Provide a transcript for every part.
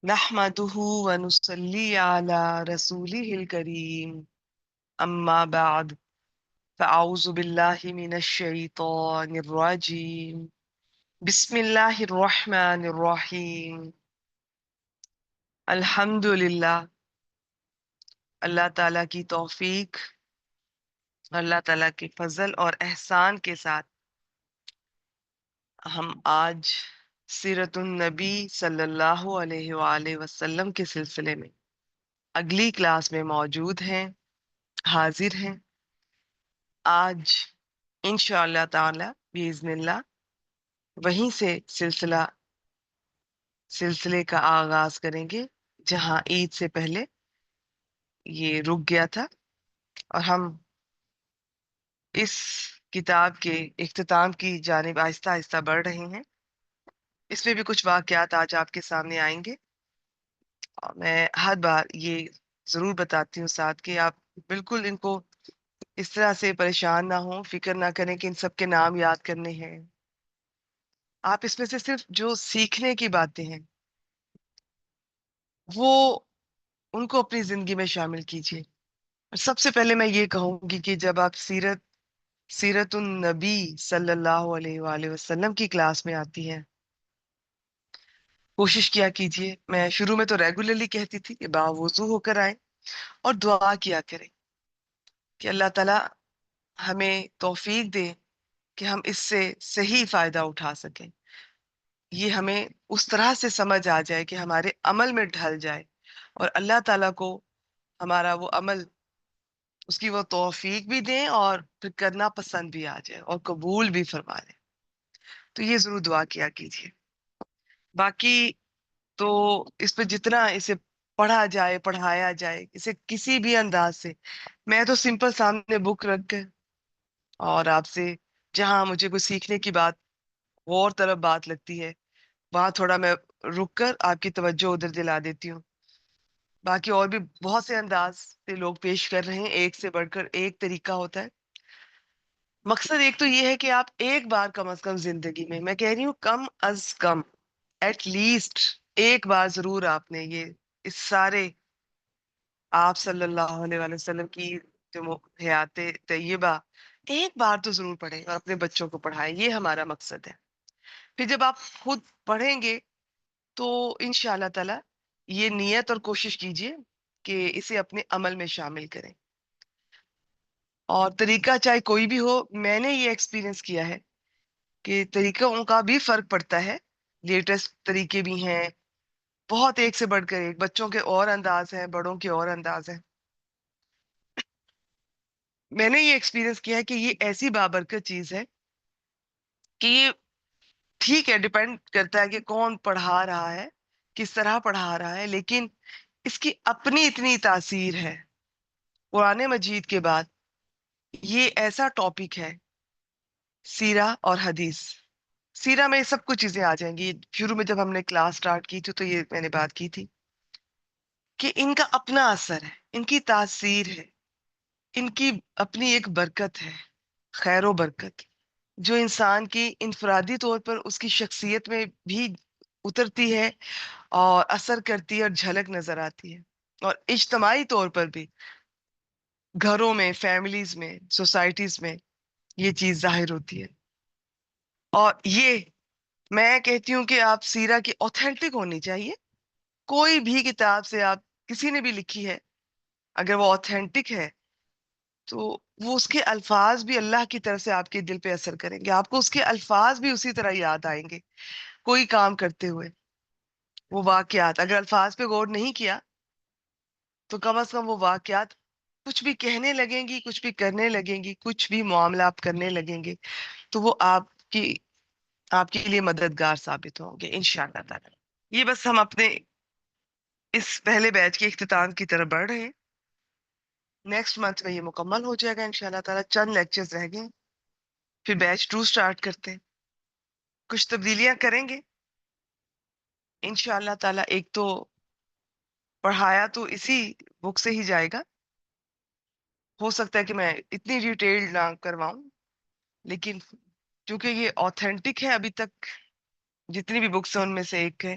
نحمده ونصلي على رسوله الكريم أما بعد فأعوذ بالله من الشيطان الرجيم بسم الله الرحمن الرحيم الحمد للہ. اللہ تعالیٰ کی توفیق، اللہ تعالیٰ کے فضل اور احسان کے ساتھ ہم آج سیرت النبی صلی اللہ علیہ وآلہ وسلم کے سلسلے میں اگلی کلاس میں موجود ہیں، حاضر ہیں. آج انشاءاللہ تعالی باذن اللہ وہیں سے سلسلے کا آغاز کریں گے جہاں عید سے پہلے یہ رک گیا تھا، اور ہم اس کتاب کے اختتام کی جانب آہستہ آہستہ بڑھ رہے ہیں. اس میں بھی کچھ واقعات آج آپ کے سامنے آئیں گے، اور میں ہر بار یہ ضرور بتاتی ہوں ساتھ کہ آپ بالکل ان کو اس طرح سے پریشان نہ ہوں، فکر نہ کریں کہ ان سب کے نام یاد کرنے ہیں. آپ اس میں سے صرف جو سیکھنے کی باتیں ہیں وہ ان کو اپنی زندگی میں شامل کیجیے. سب سے پہلے میں یہ کہوں گی کہ جب آپ سیرت النبی صلی اللہ علیہ وآلہ وسلم کی کلاس میں آتی ہیں، کوشش کیا کیجیے. میں شروع میں تو ریگولرلی کہتی تھی کہ باوضو ہو کر آئیں اور دعا کیا کریں کہ اللہ تعالیٰ ہمیں توفیق دے کہ ہم اس سے صحیح فائدہ اٹھا سکیں، یہ ہمیں اس طرح سے سمجھ آ جائے کہ ہمارے عمل میں ڈھل جائے، اور اللہ تعالیٰ کو ہمارا وہ عمل، اس کی وہ توفیق بھی دیں اور پھر کرنا پسند بھی آ جائے اور قبول بھی فرما لیں. تو یہ ضرور دعا کیا کیجیے. باقی تو اس پہ جتنا اسے پڑھا جائے، پڑھایا جائے اسے کسی بھی انداز سے، میں تو سمپل سامنے بک رکھ کے اور آپ سے جہاں مجھے کوئی سیکھنے کی بات اور طرف بات لگتی ہے وہاں تھوڑا میں رک کر آپ کی توجہ ادھر دلا دیتی ہوں. باقی اور بھی بہت سے انداز سے لوگ پیش کر رہے ہیں، ایک سے بڑھ کر ایک طریقہ ہوتا ہے. مقصد ایک تو یہ ہے کہ آپ ایک بار کم از کم زندگی میں کہہ رہی ہوں کم از کم ایٹ لیسٹ ایک بار ضرور آپ نے یہ اس سارے آپ صلی اللہ علیہ وآلہ وسلم کی جو حیات طیبہ ایک بار تو ضرور پڑھیں اور اپنے بچوں کو پڑھائیں. یہ ہمارا مقصد ہے. پھر جب آپ خود پڑھیں گے تو انشاءاللہ تعالی یہ نیت اور کوشش کیجیے کہ اسے اپنے عمل میں شامل کریں. اور طریقہ چاہے کوئی بھی ہو، میں نے یہ ایکسپیرینس کیا ہے کہ طریقوں کا بھی فرق پڑتا ہے. لیٹسٹ طریقے بھی ہیں، بہت ایک سے بڑھ کر ایک، بچوں کے اور انداز ہیں، بڑوں کے اور انداز ہیں. میں نے یہ ایکسپیرینس کیا ہے کہ یہ ایسی بابرکت چیز ہے کہ یہ ٹھیک ہے، ڈیپینڈ کرتا ہے کہ کون پڑھا رہا ہے، کس طرح پڑھا رہا ہے، لیکن اس کی اپنی اتنی تاثیر ہے. قرآن مجید کے بعد یہ ایسا ٹاپک ہے، سیرہ اور حدیث. سیرہ میں سب کچھ چیزیں آ جائیں گی. شروع میں جب ہم نے کلاس سٹارٹ کی تھی تو یہ میں نے بات کی تھی کہ ان کا اپنا اثر ہے، ان کی تاثیر ہے، ان کی اپنی ایک برکت ہے، خیر و برکت جو انسان کی انفرادی طور پر اس کی شخصیت میں بھی اترتی ہے اور اثر کرتی ہے اور جھلک نظر آتی ہے، اور اجتماعی طور پر بھی گھروں میں، فیملیز میں، سوسائٹیز میں یہ چیز ظاہر ہوتی ہے. اور یہ میں کہتی ہوں کہ آپ سیرہ کی اوتھینٹک ہونی چاہیے. کوئی بھی کتاب سے آپ کسی نے بھی لکھی ہے، اگر وہ اوتھینٹک ہے تو وہ اس کے الفاظ بھی اللہ کی طرف سے آپ کے دل پہ اثر کریں گے. آپ کو اس کے الفاظ بھی اسی طرح یاد آئیں گے. کوئی کام کرتے ہوئے وہ واقعات، اگر الفاظ پہ غور نہیں کیا تو کم از کم وہ واقعات کچھ بھی کہنے لگیں گی، کچھ بھی کرنے لگیں گی، کچھ بھی معاملہ آپ کرنے لگیں گے تو وہ آپ کے لیے مددگار ثابت ہوں گے انشاءاللہ تعالی. یہ بس ہم اپنے اس پہلے بیچ کے اختتام کی طرف بڑھ رہے ہیں. نیکسٹ منتھ میں یہ مکمل ہو جائے گا انشاءاللہ تعالی. چند لیکچرز رہ گئے، پھر بیچ 2 سٹارٹ کرتے ہیں. کچھ تبدیلیاں کریں گے انشاءاللہ تعالی. ایک تو پڑھایا تو اسی بک سے ہی جائے گا. ہو سکتا ہے کہ میں اتنی ڈیٹیل نہ کرواؤں، لیکن چونکہ یہ آتھینٹک ہے، ابھی تک جتنی بھی بکس ہیں ان میں سے ایک ہے.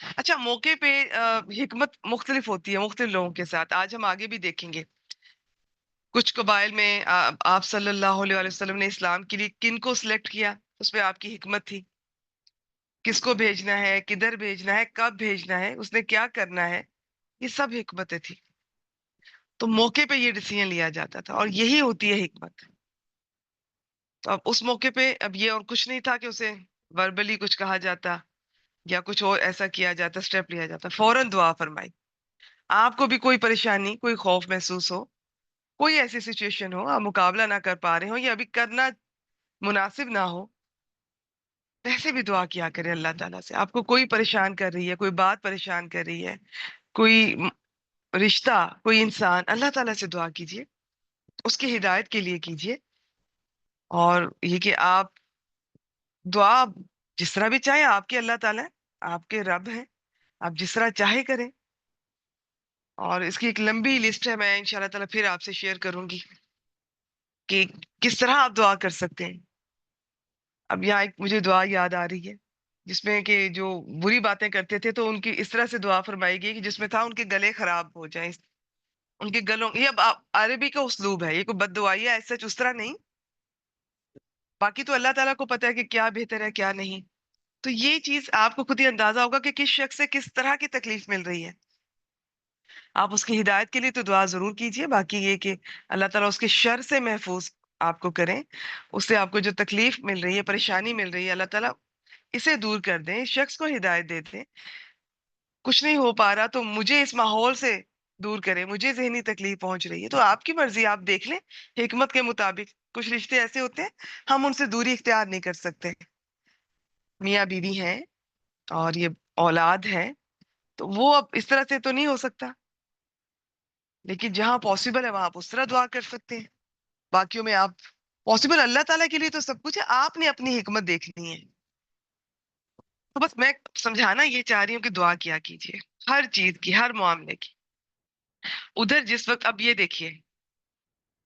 اچھا، موقع پہ حکمت مختلف ہوتی ہے مختلف لوگوں کے ساتھ. آج ہم آگے بھی دیکھیں گے. کچھ قبائل میں آپ صلی اللہ علیہ وسلم نے اسلام کے لیے کن کو سلیکٹ کیا، اس میں آپ کی حکمت تھی. کس کو بھیجنا ہے، کدھر بھیجنا ہے، کب بھیجنا ہے، اس نے کیا کرنا ہے، یہ سب حکمتیں تھی. تو موقع پہ یہ ڈیسیژن لیا جاتا تھا، اور یہی ہوتی ہے حکمت. تو اب اس موقع پہ اب یہ اور کچھ نہیں تھا کہ اسے وربلی کچھ کہا جاتا یا کچھ اور ایسا کیا جاتا، اسٹیپ لیا جاتا. فوراً دعا فرمائی. آپ کو بھی کوئی پریشانی، کوئی خوف محسوس ہو، کوئی ایسی سچویشن ہو آپ مقابلہ نہ کر پا رہے ہو یا ابھی کرنا مناسب نہ ہو، ویسے بھی دعا کیا کرے اللہ تعالیٰ سے. آپ کو کوئی پریشان کر رہی ہے، کوئی بات پریشان کر رہی ہے، کوئی رشتہ، کوئی انسان، اللہ تعالیٰ سے دعا کیجیے، اس کی ہدایت کے لیے کیجیے. اور یہ کہ آپ دعا جس طرح بھی چاہیں، آپ کے اللہ تعالیٰ ہیں، آپ کے رب ہیں، آپ جس طرح چاہے کریں. اور اس کی ایک لمبی لسٹ ہے، میں انشاءاللہ تعالیٰ پھر آپ سے شیئر کروں گی کہ کس طرح آپ دعا کر سکتے ہیں. اب یہاں ایک مجھے دعا یاد آ رہی ہے جس میں کہ جو بری باتیں کرتے تھے تو ان کی اس طرح سے دعا فرمائی گئی کہ جس میں تھا ان کے گلے خراب ہو جائیں. ان کے گلوں، یہ اب عربی کا اسلوب ہے، یہ کوئی بد دعائی ہے ایسا اس طرح نہیں. باقی تو اللہ تعالیٰ کو پتا ہے کہ کیا بہتر ہے کیا نہیں. تو یہ چیز آپ کو خود ہی اندازہ ہوگا کہ کس شخص سے کس طرح کی تکلیف مل رہی ہے. آپ اس کی ہدایت کے لیے تو دعا ضرور کیجیے. باقی یہ کہ اللہ تعالیٰ اس کے شر سے محفوظ آپ کو کریں، اس سے آپ کو جو تکلیف مل رہی ہے، پریشانی مل رہی ہے، اللہ تعالیٰ اسے دور کر دیں، اس شخص کو ہدایت دے دیں. کچھ نہیں ہو پا رہا تو مجھے اس ماحول سے دور کرے، مجھے ذہنی تکلیف پہنچ رہی ہے تو آپ کی مرضی، آپ دیکھ لیں حکمت کے مطابق. کچھ رشتے ایسے ہوتے ہیں ہم ان سے دوری اختیار نہیں کر سکتے. میاں بیوی ہیں اور یہ اولاد ہے تو وہ اب اس طرح سے تو نہیں ہو سکتا، لیکن جہاں پاسبل ہے وہاں آپ اس طرح دعا کر سکتے ہیں. باقیوں میں آپ پاسبل اللہ تعالیٰ کے لیے تو سب کچھ ہے، آپ نے اپنی حکمت دیکھنی ہے. تو بس میں سمجھانا یہ چاہ رہی ہوں کہ دعا کیا کیجیے ہر چیز کی، ہر معاملے کی. ادھر جس وقت اب یہ دیکھیے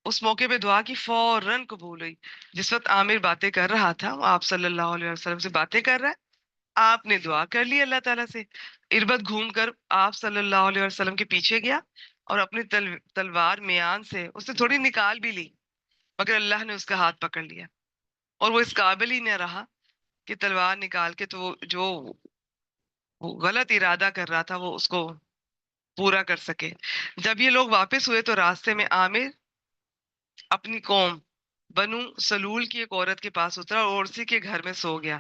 اس موقع پہ دعا کی فوراً قبول ہوئی. جس وقت عامر باتیں کر رہا تھا، وہ آپ صلی اللہ علیہ وسلم سے باتیں کر رہا ہے، آپ نے دعا کر لی اللہ تعالیٰ سے. اربد گھوم کر آپ صلی اللہ علیہ وسلم کے پیچھے گیا اور اپنی تلوار میان سے اسے تھوڑی نکال بھی لی، مگر اللہ نے اس کا ہاتھ پکڑ لیا اور وہ اس قابل ہی نہ رہا کہ تلوار نکال کے تو جو وہ غلط ارادہ کر رہا تھا وہ اس کو پورا کر سکے. جب یہ لوگ واپس ہوئے تو راستے میں عامر اپنی قوم بنو سلول کی ایک عورت کے پاس اترا اور اسی کے گھر میں سو گیا.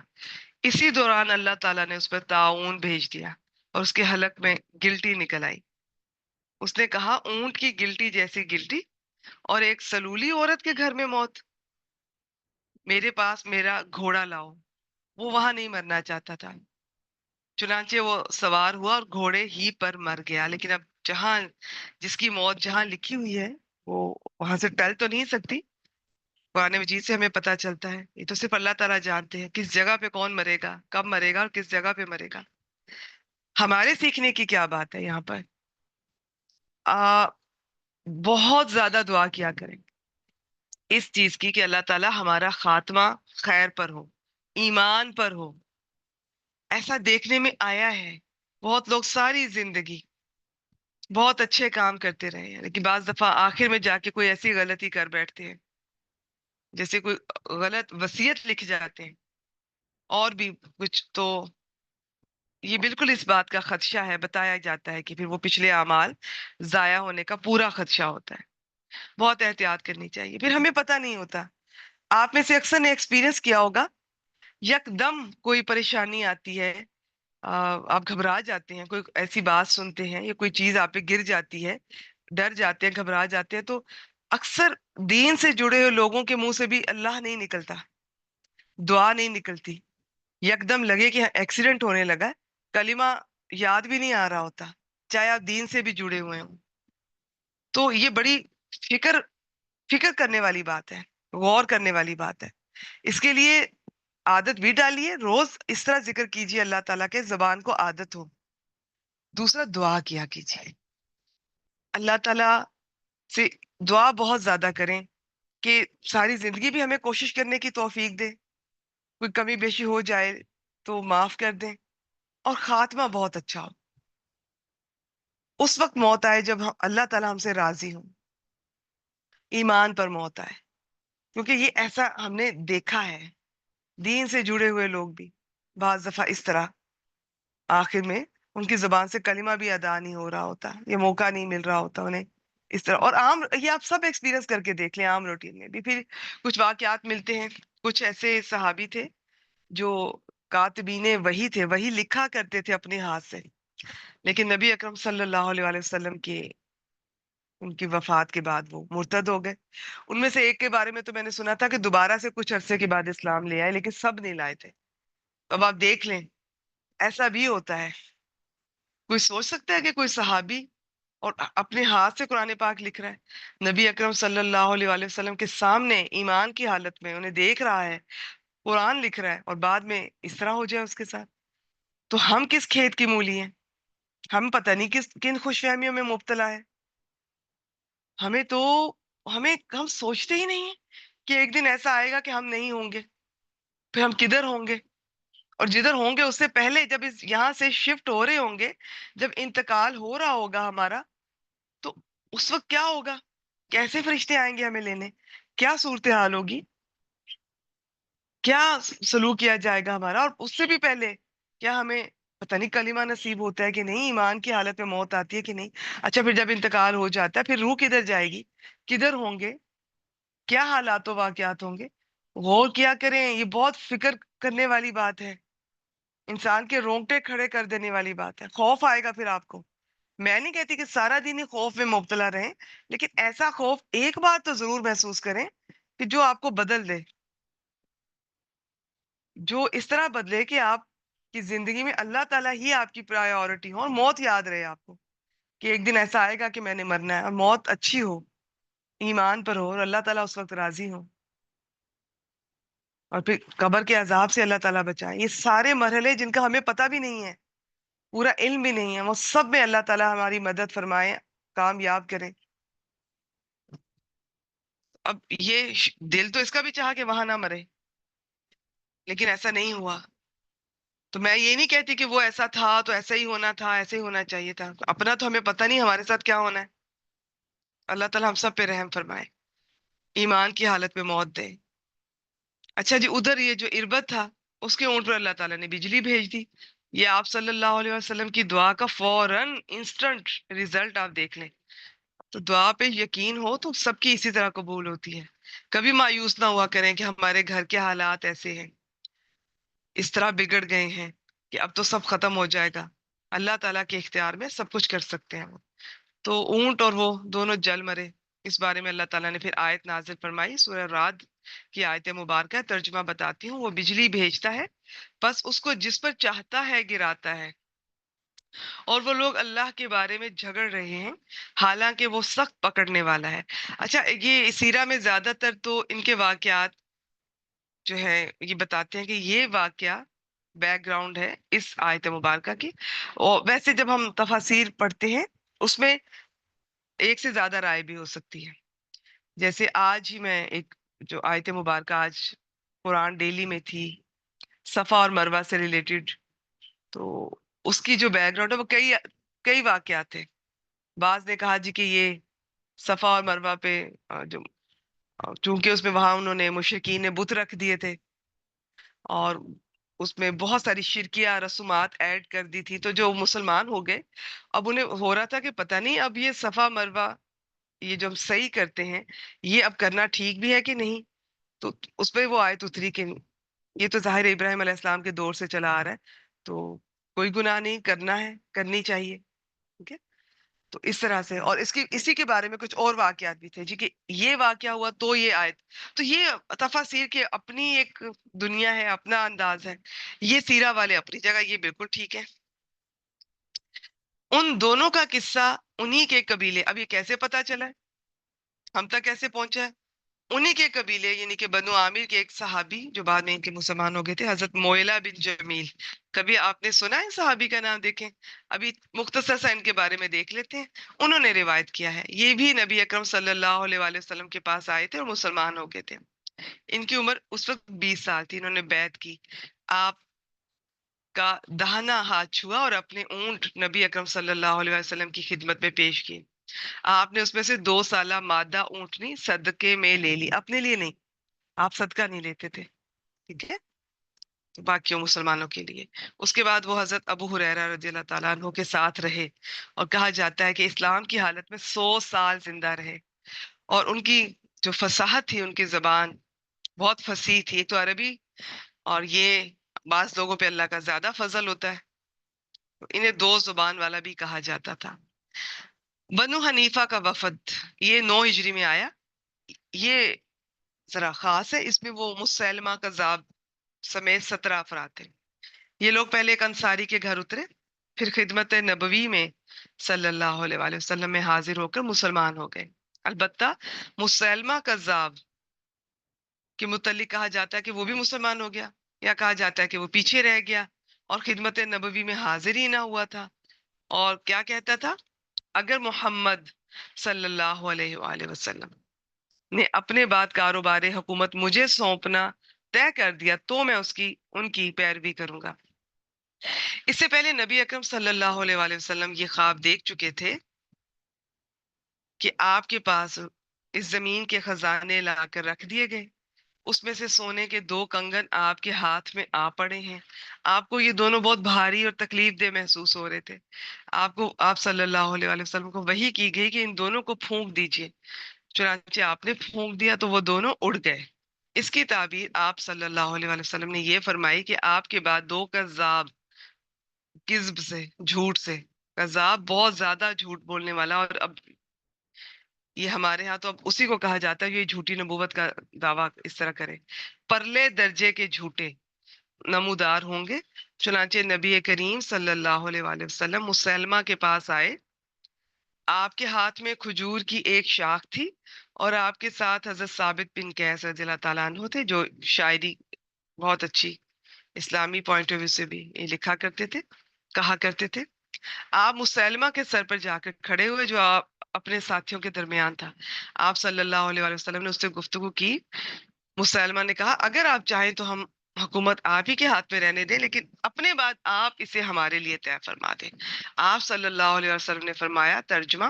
اسی دوران اللہ تعالیٰ نے اس پر طاعون بھیج دیا اور اس کے حلق میں گلٹی نکل آئی. اس نے کہا اونٹ کی گلٹی جیسی گلٹی اور ایک سلولی عورت کے گھر میں موت. میرے پاس میرا گھوڑا لاؤ. وہ وہاں نہیں مرنا چاہتا تھا، چنانچہ وہ سوار ہوا اور گھوڑے ہی پر مر گیا. لیکن اب جہاں جس کی موت جہاں لکھی ہوئی ہے وہ وہاں سے ٹل تو نہیں سکتی. قرآن مجید سے ہمیں پتہ چلتا ہے، یہ تو صرف اللہ تعالیٰ جانتے ہیں کس جگہ پہ کون مرے گا، کب مرے گا اور کس جگہ پہ مرے گا. ہمارے سیکھنے کی کیا بات ہے یہاں پر؟ آ, بہت زیادہ دعا کیا کریں اس چیز کی کہ اللہ تعالیٰ ہمارا خاتمہ خیر پر ہو، ایمان پر ہو. ایسا دیکھنے میں آیا ہے بہت لوگ ساری زندگی بہت اچھے کام کرتے رہے ہیں، لیکن بعض دفعہ آخر میں جا کے کوئی ایسی غلطی کر بیٹھتے ہیں، جیسے کوئی غلط وصیت لکھ جاتے ہیں اور بھی کچھ. تو یہ بالکل اس بات کا خدشہ ہے، بتایا جاتا ہے کہ پھر وہ پچھلے اعمال ضائع ہونے کا پورا خدشہ ہوتا ہے. بہت احتیاط کرنی چاہیے. پھر ہمیں پتہ نہیں ہوتا، آپ میں سے اکثر نے ایکسپیرینس کیا ہوگا، یکدم کوئی پریشانی آتی ہے، آپ گھبرا جاتے ہیں، کوئی ایسی بات سنتے ہیں یا کوئی چیز آپ پہ گر جاتی ہے، ڈر جاتے ہیں، گھبرا جاتے ہیں. تو اکثر دین سے جڑے ہوئے لوگوں کے منہ سے بھی اللہ نہیں نکلتا، دعا نہیں نکلتی. یکدم لگے کہ ایکسیڈنٹ ہونے لگا، کلمہ یاد بھی نہیں آ رہا ہوتا، چاہے آپ دین سے بھی جڑے ہوئے ہوں. تو یہ بڑی فکر فکر کرنے والی بات ہے، غور کرنے والی بات ہے. اس کے لیے عادت بھی ڈالیے، روز اس طرح ذکر کیجیے اللہ تعالیٰ کے، زبان کو عادت ہو. دوسرا دعا کیا کیجیے، اللہ تعالیٰ سے دعا بہت زیادہ کریں کہ ساری زندگی بھی ہمیں کوشش کرنے کی توفیق دے. کوئی کمی بیشی ہو جائے تو معاف کر دیں، اور خاتمہ بہت اچھا ہو. اس وقت موت آئے جب اللہ تعالیٰ ہم سے راضی ہوں، ایمان پر موت آئے. کیونکہ یہ ایسا ہم نے دیکھا ہے، دین سے جڑے ہوئے لوگ بھی بعض دفعہ اس طرح آخر میں ان کی زبان سے کلمہ بھی ادا نہیں ہو رہا ہوتا، یہ موقع نہیں مل رہا ہوتا انہیں اس طرح. اور عام یہ آپ سب ایکسپیرینس کر کے دیکھ لیں، عام روٹین میں بھی پھر کچھ واقعات ملتے ہیں. کچھ ایسے صحابی تھے جو کاتبین وحی تھے، وہی لکھا کرتے تھے اپنے ہاتھ سے، لیکن نبی اکرم صلی اللہ علیہ وآلہ وسلم کے ان کی وفات کے بعد وہ مرتد ہو گئے. ان میں سے ایک کے بارے میں تو میں نے سنا تھا کہ دوبارہ سے کچھ عرصے کے بعد اسلام لے آئے، لیکن سب نہیں لائے تھے. اب آپ دیکھ لیں ایسا بھی ہوتا ہے. کوئی سوچ سکتا ہے کہ کوئی صحابی اور اپنے ہاتھ سے قرآن پاک لکھ رہا ہے، نبی اکرم صلی اللہ علیہ وآلہ وسلم کے سامنے ایمان کی حالت میں انہیں دیکھ رہا ہے، قرآن لکھ رہا ہے، اور بعد میں اس طرح ہو جائے اس کے ساتھ؟ تو ہم کس کھیت کی مولی ہیں؟ ہم پتہ نہیں کن خوش فہمیوں میں مبتلا ہے. ہمیں تو ہم سوچتے ہی نہیں ہیں کہ ایک دن ایسا آئے گا کہ ہم نہیں ہوں گے. پھر ہم کدھر ہوں گے؟ اور جدھر ہوں گے اس سے پہلے جب یہاں سے شفٹ ہو رہے ہوں گے، جب انتقال ہو رہا ہوگا ہمارا، تو اس وقت کیا ہوگا؟ کیسے فرشتے آئیں گے ہمیں لینے؟ کیا صورتحال ہوگی؟ کیا سلوک کیا جائے گا ہمارا؟ اور اس سے بھی پہلے کیا ہمیں پتہ نہیں کلمہ نصیب ہوتا ہے کہ نہیں، ایمان کی حالت میں موت آتی ہے کہ نہیں؟ اچھا، پھر جب انتقال ہو جاتا ہے پھر روح کدھر جائے گی؟ کدھر ہوں گے؟ کیا حالات و واقعات ہوں گے؟ غور کیا کریں. یہ بہت فکر کرنے والی بات ہے، انسان کے رونگٹے کھڑے کر دینے والی بات ہے. خوف آئے گا پھر آپ کو. میں نہیں کہتی کہ سارا دن ہی خوف میں مبتلا رہیں، لیکن ایسا خوف ایک بار تو ضرور محسوس کریں کہ جو آپ کو بدل دے، جو اس طرح بدلے کہ آپ کی زندگی میں اللہ تعالیٰ ہی آپ کی پرائیورٹی ہو، اور موت یاد رہے آپ کو کہ ایک دن ایسا آئے گا کہ میں نے مرنا ہے. اور موت اچھی ہو، ایمان پر ہو، اور اللہ تعالیٰ اس وقت راضی ہو، اور پھر قبر کے عذاب سے اللہ تعالیٰ بچائے. یہ سارے مرحلے جن کا ہمیں پتہ بھی نہیں ہے، پورا علم بھی نہیں ہے، وہ سب میں اللہ تعالیٰ ہماری مدد فرمائے، کامیاب کرے. اب یہ دل تو اس کا بھی چاہا کہ وہاں نہ مرے، لیکن ایسا نہیں ہوا. تو میں یہ نہیں کہتی کہ وہ ایسا تھا تو ایسا ہی ہونا تھا، ایسا ہی ہونا چاہیے تھا. اپنا تو ہمیں پتہ نہیں ہمارے ساتھ کیا ہونا ہے. اللہ تعالیٰ ہم سب پہ رحم فرمائے، ایمان کی حالت میں موت دے. اچھا جی، ادھر یہ جو اربد تھا اس کے اونٹ پر اللہ تعالیٰ نے بجلی بھیج دی. یہ آپ صلی اللہ علیہ وسلم کی دعا کا فوراً انسٹنٹ ریزلٹ آپ دیکھ لیں. تو دعا پہ یقین ہو تو سب کی اسی طرح قبول ہوتی ہے. کبھی مایوس نہ ہوا کریں کہ ہمارے گھر کے حالات ایسے ہیں، اس طرح بگڑ گئے ہیں کہ اب تو سب ختم ہو جائے گا. اللہ تعالیٰ کے اختیار میں سب کچھ کر سکتے ہیں وہ. تو اونٹ اور وہ دونوں جل مرے. اس بارے میں اللہ تعالیٰ نے پھر آیت نازل فرمائی، سورہ رعد کی آیت مبارکہ. ترجمہ بتاتی ہوں. وہ بجلی بھیجتا ہے، بس اس کو جس پر چاہتا ہے گراتا ہے، اور وہ لوگ اللہ کے بارے میں جھگڑ رہے ہیں حالانکہ وہ سخت پکڑنے والا ہے. اچھا، یہ سیرہ میں زیادہ تر تو ان کے واقعات جو ہے یہ بتاتے ہیں کہ یہ واقعہ بیک گراؤنڈ ہے اس آیت مبارکہ کی. اور ویسے جب ہم تفاسیر پڑھتے ہیں اس میں ایک سے زیادہ رائے بھی ہو سکتی ہے. جیسے آج ہی میں ایک جو آیت مبارکہ آج قرآن ڈیلی میں تھی، صفا اور مروہ سے ریلیٹڈ، تو اس کی جو بیک گراؤنڈ ہے وہ کئی واقعات تھے. بعض نے کہا جی کہ یہ صفا اور مروہ پہ جو چونکہ اس میں وہاں انہوں نے مشرکین نے بت رکھ دیے تھے اور اس میں بہت ساری شرکیہ رسومات ایڈ کر دی تھی، تو جو مسلمان ہو گئے اب انہیں ہو رہا تھا کہ پتہ نہیں اب یہ صفا مروہ یہ جو ہم صحیح کرتے ہیں یہ اب کرنا ٹھیک بھی ہے کہ نہیں. تو اس پہ وہ آیت اتری کہ یہ تو ظاہر ابراہیم علیہ السلام کے دور سے چلا آ رہا ہے، تو کوئی گناہ نہیں، کرنا ہے، کرنی چاہیے. ٹھیک ہے. تو اس طرح سے، اور اسی کے بارے میں کچھ اور واقعات بھی تھے جی کہ یہ واقعہ ہوا تو یہ آیت. تو یہ تفاسیر کے اپنی ایک دنیا ہے، اپنا انداز ہے. یہ سیرہ والے اپنی جگہ یہ بالکل ٹھیک ہے. ان دونوں کا قصہ انہی کے قبیلے، اب یہ کیسے پتا چلا ہے، ہم تک کیسے پہنچا ہے؟ انہی کے قبیلے یعنی کہ بنو عامر کے ایک صحابی جو بعد میں ان کے مسلمان ہو گئے تھے، حضرت موئلہ بن جمیل. کبھی آپ نے سنا ہے صحابی کا نام؟ دیکھیں ابھی مختصر سا ان کے بارے میں دیکھ لیتے ہیں. انہوں نے روایت کیا ہے، یہ بھی نبی اکرم صلی اللہ علیہ وآلہ وسلم کے پاس آئے تھے اور مسلمان ہو گئے تھے. ان کی عمر اس وقت 20 سال تھی. انہوں نے بیعت کی. آپ کا دہنا ہاتھ چھوا اور اپنے اونٹ نبی اکرم صلی اللہ علیہ وسلم کی خدمت میں پیش کی. آپ نے اس میں سے 2 سالہ مادہ اونٹنی صدقے میں لے لی، اپنے لیے نہیں، آپ صدقہ نہیں لیتے تھے، ٹھیک ہے، باقیوں مسلمانوں کے لیے. اس کے بعد وہ حضرت ابو ہریرہ رضی اللہ تعالیٰ عنہ کے ساتھ رہے، اور کہا جاتا ہے کہ اسلام کی حالت میں 100 سال زندہ رہے. اور ان کی جو فصاحت تھی، ان کی زبان بہت فصیح تھی. ایک تو عربی، اور یہ بعض لوگوں پہ اللہ کا زیادہ فضل ہوتا ہے، انہیں 2 زبان والا بھی کہا جاتا تھا. بنو حنیفہ کا وفد یہ 9 ہجری میں آیا. یہ ذرا خاص ہے، اس میں وہ مسلمہ کذاب سمیت 17 افراد تھے. یہ لوگ پہلے ایک انصاری کے گھر اترے، پھر خدمت نبوی میں صلی اللہ علیہ وآلہ وسلم میں حاضر ہو کر مسلمان ہو گئے. البتہ مسلمہ کذاب کے متعلق کہا جاتا ہے کہ وہ بھی مسلمان ہو گیا، یا کہا جاتا ہے کہ وہ پیچھے رہ گیا اور خدمت نبوی میں حاضر ہی نہ ہوا تھا. اور کیا کہتا تھا؟ اگر محمد صلی اللہ علیہ وآلہ وسلم نے اپنے بعد کاروبار حکومت مجھے سونپنا طے کر دیا تو میں ان کی پیروی کروں گا. اس سے پہلے نبی اکرم صلی اللہ علیہ وآلہ وسلم یہ خواب دیکھ چکے تھے کہ آپ کے پاس اس زمین کے خزانے لا کر رکھ دیے گئے، اس میں سے سونے کے 2 کنگن آپ کے ہاتھ میں آ پڑے ہیں. آپ کو یہ دونوں بہت بھاری اور تکلیف دہ محسوس ہو رہے تھے. آپ صلی اللہ علیہ وآلہ وسلم کو وحی کی گئی کہ ان دونوں کو پھونک دیجئے. چنانچہ آپ نے پھونک دیا تو وہ دونوں اڑ گئے. اس کی تعبیر آپ صلی اللہ علیہ وآلہ وسلم نے یہ فرمائی کہ آپ کے بعد 2 کذاب، کذب سے، جھوٹ سے، کذاب بہت زیادہ جھوٹ بولنے والا، اور اب یہ ہمارے ہاں تو اب اسی کو کہا جاتا ہے یہ جھوٹی نبوت کا دعویٰ اس طرح کرے، پرلے درجے کے جھوٹے نمودار ہوں گے. چنانچہ نبی کریم صلی اللہ علیہ وآلہ وسلم مسلمہ کے پاس آئے. آپ کے ہاتھ میں کھجور کی ایک شاخ تھی، اور آپ کے ساتھ حضرت ثابت بن قیس رضی اللہ تعالیٰ عنہ تھے، جو شاعری بہت اچھی اسلامی پوائنٹ آف ویو سے بھی یہ لکھا کرتے تھے، کہا کرتے تھے. آپ مسلمہ کے سر پر جا کر کھڑے ہوئے جو آپ اپنے ساتھیوں کے درمیان تھا. آپ صلی اللہ علیہ وآلہ وسلم نے اس سے گفتگو کی. مسلمہ نے کہا اگر آپ چاہیں تو ہم حکومت آپ ہی کے ہاتھ میں رہنے دیں، لیکن اپنے بعد آپ اسے ہمارے لیے طے فرما دیں. آپ صلی اللہ علیہ وسلم نے فرمایا، ترجمہ،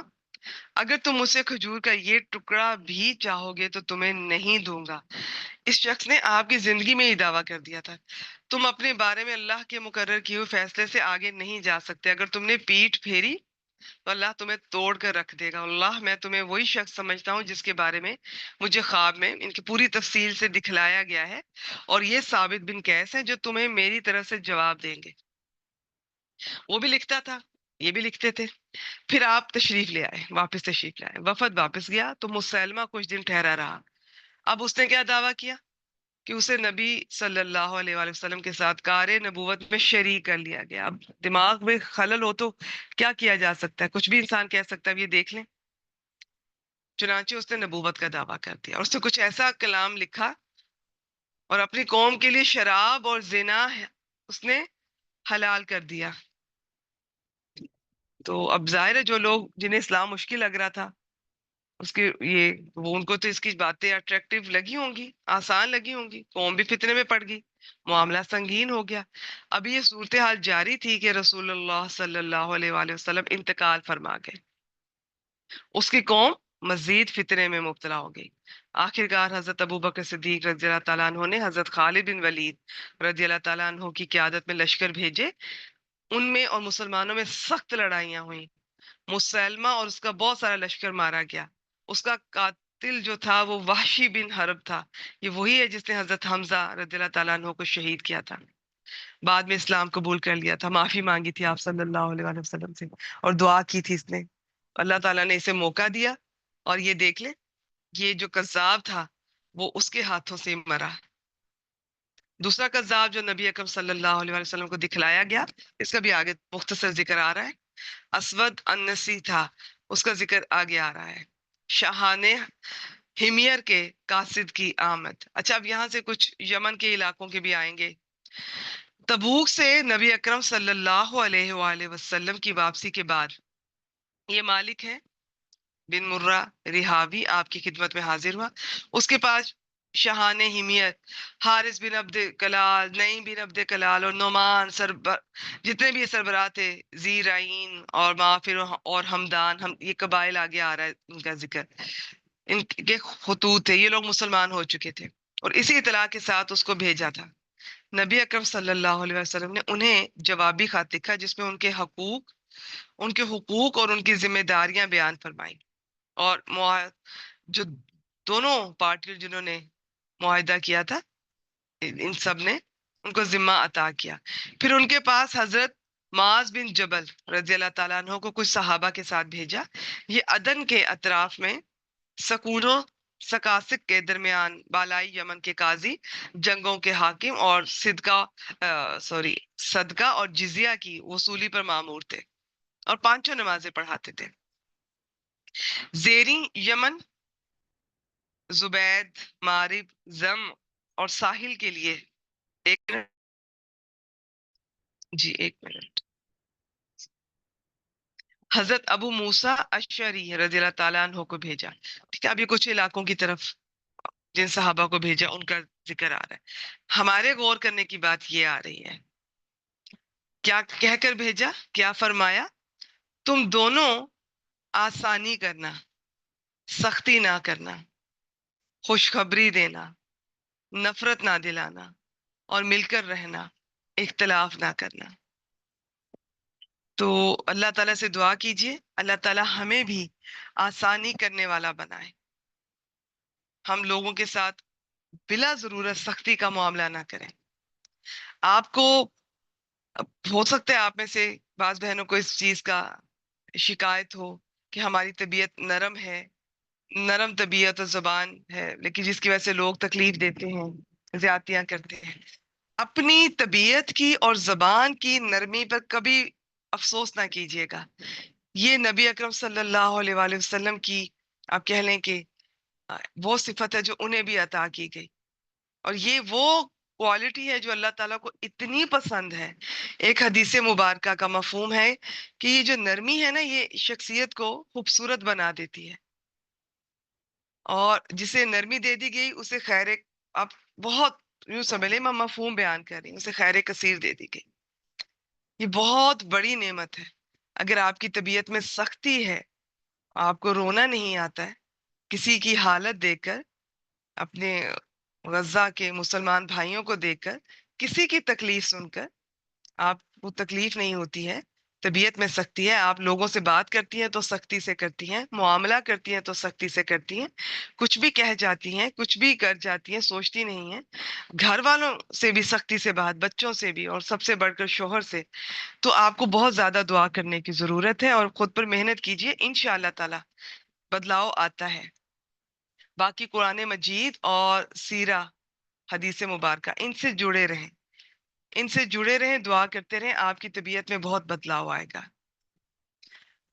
اگر تم مجھ سے کھجور کا یہ ٹکڑا بھی چاہو گے تو تمہیں نہیں دوں گا. اس شخص نے آپ کی زندگی میں ہی دعویٰ کر دیا تھا، تم اپنے بارے میں اللہ کے مقرر کیے ہوئے فیصلے سے آگے نہیں جا سکتے. اگر تم نے پیٹھ پھیری تو اللہ تمہیں توڑ کر رکھ دے گا. اللہ، میں تمہیں وہی شخص سمجھتا ہوں جس کے بارے میں مجھے خواب میں ان کی پوری تفصیل سے دکھلایا گیا ہے، اور یہ ثابت بن قیس ہے جو تمہیں میری طرف سے جواب دیں گے. وہ بھی لکھتا تھا، یہ بھی لکھتے تھے. پھر آپ تشریف لے آئے، واپس تشریف لے آئے. وفد واپس گیا تو مسلمہ کچھ دن ٹھہرا رہا. اب اس نے کیا دعویٰ کیا کہ اسے نبی صلی اللہ علیہ وآلہ وسلم کے ساتھ کار نبوت میں شریک کر لیا گیا. اب دماغ میں خلل ہو تو کیا کیا جا سکتا ہے، کچھ بھی انسان کہہ سکتا ہے، اب یہ دیکھ لیں. چنانچہ اس نے نبوت کا دعویٰ کر دیا، اور اس نے کچھ ایسا کلام لکھا، اور اپنی قوم کے لیے شراب اور زنا اس نے حلال کر دیا. تو اب ظاہر ہے جو لوگ جنہیں اسلام مشکل لگ رہا تھا، اس کے یہ وہ ان کو تو اس کی باتیں اٹریکٹیو لگی ہوں گی، آسان لگی ہوں گی. قوم بھی فتنے میں پڑ گئی، معاملہ سنگین ہو گیا. ابھی یہ صورتحال جاری تھی کہ رسول اللہ صلی اللہ علیہ وآلہ وسلم انتقال فرما گئے. اس کی قوم مزید فتنے میں مبتلا ہو گئی. آخرکار حضرت ابوبکر صدیق رضی اللہ تعالیٰ عنہ نے حضرت خالد بن ولید رضی اللہ تعالیٰ عنہ کی قیادت میں لشکر بھیجے. ان میں اور مسلمانوں میں سخت لڑائیاں ہوئیں. مسلمہ اور اس کا بہت سارا لشکر مارا گیا. اس کا قاتل جو تھا وہ وحشی بن حرب تھا. یہ وہی ہے جس نے حضرت حمزہ رضی اللہ تعالیٰ عنہ کو شہید کیا تھا. بعد میں اسلام قبول کر لیا تھا، معافی مانگی تھی آپ صلی اللہ علیہ وآلہ وسلم سے، اور دعا کی تھی اس نے. اللہ تعالیٰ نے اسے موقع دیا، اور یہ دیکھ لیں یہ جو کذاب تھا وہ اس کے ہاتھوں سے مرا. دوسرا کذاب جو نبی اکرم صلی اللہ علیہ وسلم کو دکھلایا گیا، اس کا بھی آگے مختصر ذکر آ رہا ہے. اسود النسی تھا، اس کا ذکر آگے آ رہا ہے. شاہان ہمیر کے قاصد کی آمد. اچھا، اب یہاں سے کچھ یمن کے علاقوں کے بھی آئیں گے. تبوک سے نبی اکرم صلی اللہ علیہ وآلہ وسلم کی واپسی کے بعد یہ مالک ہے بن مرہ رہاوی آپ کی خدمت میں حاضر ہوا. اس کے پاس شاہان حمیت، حارث بن عبد کلال، نعیم بن عبد کلال اور نعمان جتنے بھی سربراہ تھے، زیرعین اور معافر اور ہمدان، یہ قبائل آگے آ رہا ہے ان کا ذکر، ان کے خطوط تھے، یہ لوگ مسلمان ہو چکے تھے اور اسی اطلاع کے ساتھ اس کو بھیجا تھا۔ نبی اکرم صلی اللہ علیہ وسلم نے انہیں جوابی خط لکھا جس میں ان کے حقوق اور ان کی ذمہ داریاں بیان فرمائیں، اور جو دونوں پارٹیوں جنہوں نے معاہدہ کیا تھا، ان سب نے ان کو ذمہ عطا کیا۔ پھر ان کے پاس حضرت معاذ بن جبل رضی اللہ تعالیٰ عنہ کو کچھ صحابہ کے ساتھ بھیجا۔ یہ عدن کے اطراف میں سکونوں سکاسک کے درمیان بالائی یمن کے قاضی، جنگوں کے حاکم اور صدقہ اور جزیہ کی وصولی پر مامور تھے اور پانچوں نمازیں پڑھاتے تھے۔ زیریں یمن، زبید، مارب، زم اور ساحل کے لیے ایک منٹ جی ایک منٹ حضرت ابو موسیٰ اشعری رضی اللہ تعالیٰ عنہ کو بھیجا۔ ٹھیک ہے، اب یہ کچھ علاقوں کی طرف جن صحابہ کو بھیجا ان کا ذکر آ رہا ہے۔ ہمارے غور کرنے کی بات یہ آ رہی ہے، کیا کہہ کر بھیجا، کیا فرمایا؟ تم دونوں آسانی کرنا، سختی نہ کرنا، خوشخبری دینا، نفرت نہ دلانا اور مل کر رہنا، اختلاف نہ کرنا۔ تو اللہ تعالیٰ سے دعا کیجئے اللہ تعالیٰ ہمیں بھی آسانی کرنے والا بنائے، ہم لوگوں کے ساتھ بلا ضرورت سختی کا معاملہ نہ کریں۔ آپ کو ہو سکتا ہے آپ میں سے بعض بہنوں کو اس چیز کا شکایت ہو کہ ہماری طبیعت نرم ہے، نرم طبیعت اور زبان ہے، لیکن جس کی وجہ سے لوگ تکلیف دیتے ہیں، زیادتیاں کرتے ہیں۔ اپنی طبیعت کی اور زبان کی نرمی پر کبھی افسوس نہ کیجیے گا۔ یہ نبی اکرم صلی اللہ علیہ وآلہ وسلم کی آپ کہہ لیں کہ وہ صفت ہے جو انہیں بھی عطا کی گئی، اور یہ وہ کوالٹی ہے جو اللہ تعالیٰ کو اتنی پسند ہے۔ ایک حدیث مبارکہ کا مفہوم ہے کہ یہ جو نرمی ہے نا، یہ شخصیت کو خوبصورت بنا دیتی ہے، اور جسے نرمی دے دی گئی اسے خیر، آپ بہت یوں سمجھ میں مفہوم بیان کر رہی ہوں، اسے خیر کثیر دے دی گئی۔ یہ بہت بڑی نعمت ہے۔ اگر آپ کی طبیعت میں سختی ہے، آپ کو رونا نہیں آتا ہے، کسی کی حالت دیکھ کر، اپنے غزہ کے مسلمان بھائیوں کو دیکھ کر، کسی کی تکلیف سن کر آپ کو تکلیف نہیں ہوتی ہے، طبیعت میں سختی ہے، آپ لوگوں سے بات کرتی ہیں تو سختی سے کرتی ہیں، معاملہ کرتی ہیں تو سختی سے کرتی ہیں، کچھ بھی کہہ جاتی ہیں، کچھ بھی کر جاتی ہیں، سوچتی نہیں ہیں، گھر والوں سے بھی سختی سے بات، بچوں سے بھی، اور سب سے بڑھ کر شوہر سے، تو آپ کو بہت زیادہ دعا کرنے کی ضرورت ہے اور خود پر محنت کیجئے، انشاءاللہ تعالی بدلاؤ آتا ہے۔ باقی قرآن مجید اور سیرہ حدیث مبارکہ ان سے جڑے رہیں، دعا کرتے رہیں، آپ کی طبیعت میں بہت بدلاؤ آئے گا۔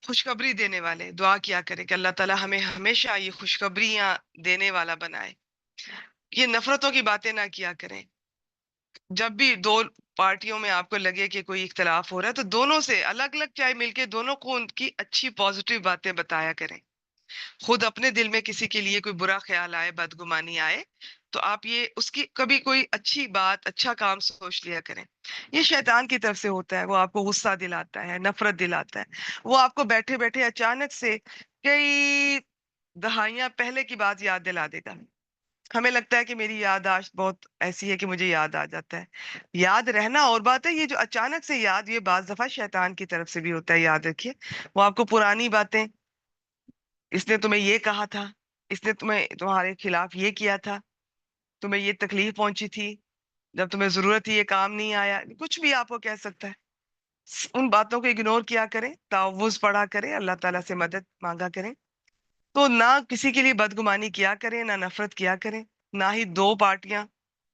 خوشخبری دینے والے دعا کیا کریں کہ اللہ تعالیٰ ہمیں ہمیشہ یہ خوشخبریاں دینے والا بنائے۔ یہ نفرتوں کی باتیں نہ کیا کریں۔ جب بھی دو پارٹیوں میں آپ کو لگے کہ کوئی اختلاف ہو رہا ہے تو دونوں سے الگ الگ چائے مل کے دونوں کو ان کی اچھی پازیٹیو باتیں بتایا کریں۔ خود اپنے دل میں کسی کے لیے کوئی برا خیال آئے، بدگمانی آئے، تو آپ یہ اس کی کبھی کوئی اچھی بات، اچھا کام سوچ لیا کریں۔ یہ شیطان کی طرف سے ہوتا ہے، وہ آپ کو غصہ دلاتا ہے، نفرت دلاتا ہے، وہ آپ کو بیٹھے بیٹھے اچانک سے کئی دہائیاں پہلے کی بات یاد دلا دے گا۔ ہمیں لگتا ہے کہ میری یادداشت بہت ایسی ہے کہ مجھے یاد آ جاتا ہے، یاد رہنا اور بات ہے، یہ جو اچانک سے یاد، یہ بعض دفعہ شیطان کی طرف سے بھی ہوتا ہے، یاد رکھیے۔ وہ آپ کو پرانی باتیں، اس نے تمہیں یہ کہا تھا، اس نے تمہارے خلاف یہ کیا تھا، تمہیں یہ تکلیف پہنچی تھی، جب تمہیں ضرورت تھی یہ کام نہیں آیا، کچھ بھی آپ کو کہہ سکتا ہے۔ ان باتوں کو اگنور کیا کریں، تعوذ پڑھا کریں، اللہ تعالیٰ سے مدد مانگا کریں۔ تو نہ کسی کے لیے بدگمانی کیا کریں، نہ نفرت کیا کریں، نہ ہی دو پارٹیاں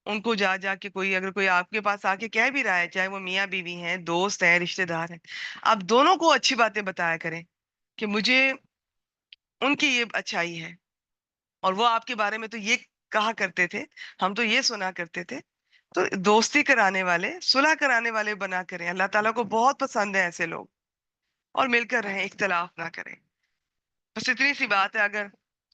ان کو جا جا کے اگر کوئی آپ کے پاس آ کے کہہ بھی رہا ہے، چاہے وہ میاں بیوی ہیں، دوست ہیں، رشتہ دار ہیں، آپ دونوں کو اچھی باتیں بتایا کریں کہ مجھے ان کی یہ اچھائی ہے، اور وہ آپ کے بارے میں تو یہ کہا کرتے تھے، ہم تو یہ سنا کرتے تھے۔ تو دوستی کرانے والے، صلح کرانے والے بنا کریں، اللہ تعالیٰ کو بہت پسند ہے ایسے لوگ، اور مل کر رہیں، اختلاف نہ کریں۔ بس اتنی سی بات ہے۔ اگر